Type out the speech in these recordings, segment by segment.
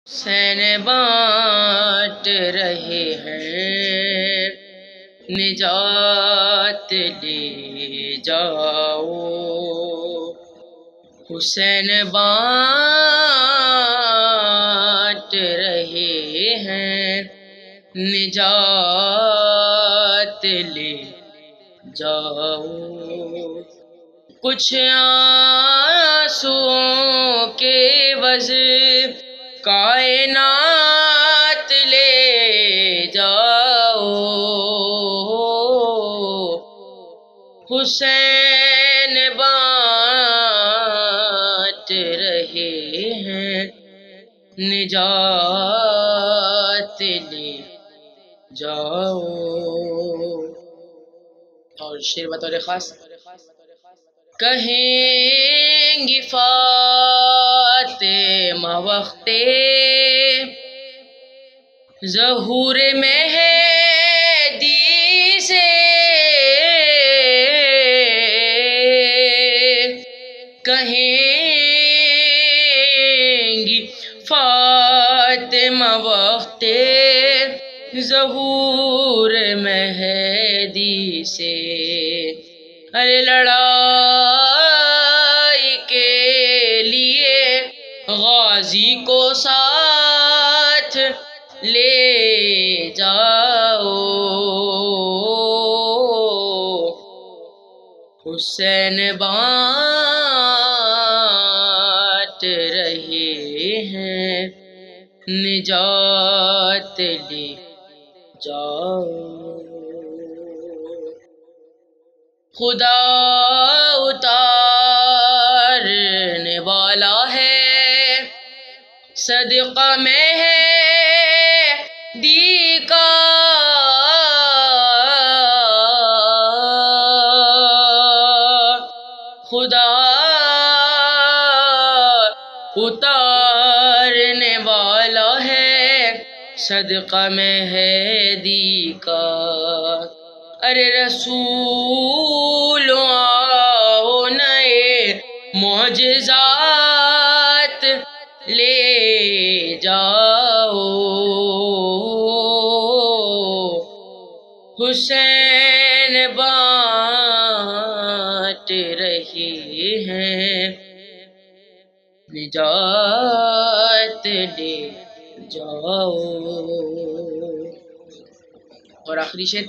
حسین بانٹ رہے ہیں نجات لے جاؤ، حسین بانٹ رہے ہیں نجات لے جاؤ، کچھ آنسوؤں کے عوض کائنات لے جاؤ، حسین بانٹ رہے ہیں نجات لے جاؤ۔ اور شعر بطور خاص کہیں گی فاطمہ وقت ظہور مہدی سے، کہیں گی فاطمہ وقت ظہور مہدی سے، ارے لڑائی کے لیے غازی کو ساتھ لے جاؤ، حسین بانٹ رہے ہیں نجات لے جاؤ۔ خدا اتارنے والا ہے صدقہ مہدی کا، خدا اتارنے والا ہے صدقہ مہدی کا، ارے رسول آؤ نئے معجزات لے جاؤ، حسین بانٹ رہے ہیں نجات لے جاؤ۔ اور آخری شعر،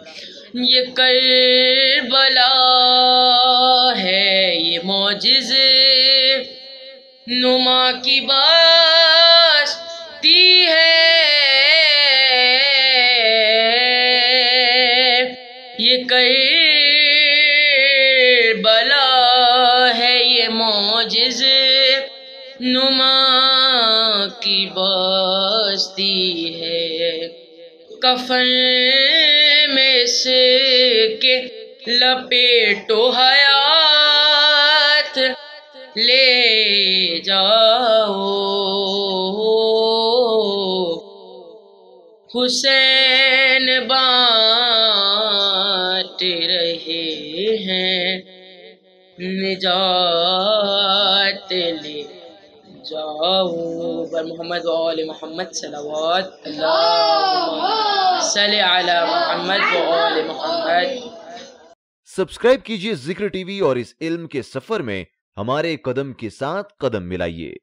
یہ کربلا ہے یہ معجزہ نما کی باستی ہے، یہ کربلا ہے یہ معجزہ نما کی باستی ہے، کفن میں اس کے لپیٹو حیات لے جاؤ، حسین بانٹ رہے ہیں نجات لے جاؤ۔ بر محمد و آل محمد صلوات اللہم صلی علی محمد و آل محمد۔ سبسکرائب کیجئے ذکر ٹی وی اور اس علم کے سفر میں ہمارے قدم کے ساتھ قدم ملائیے۔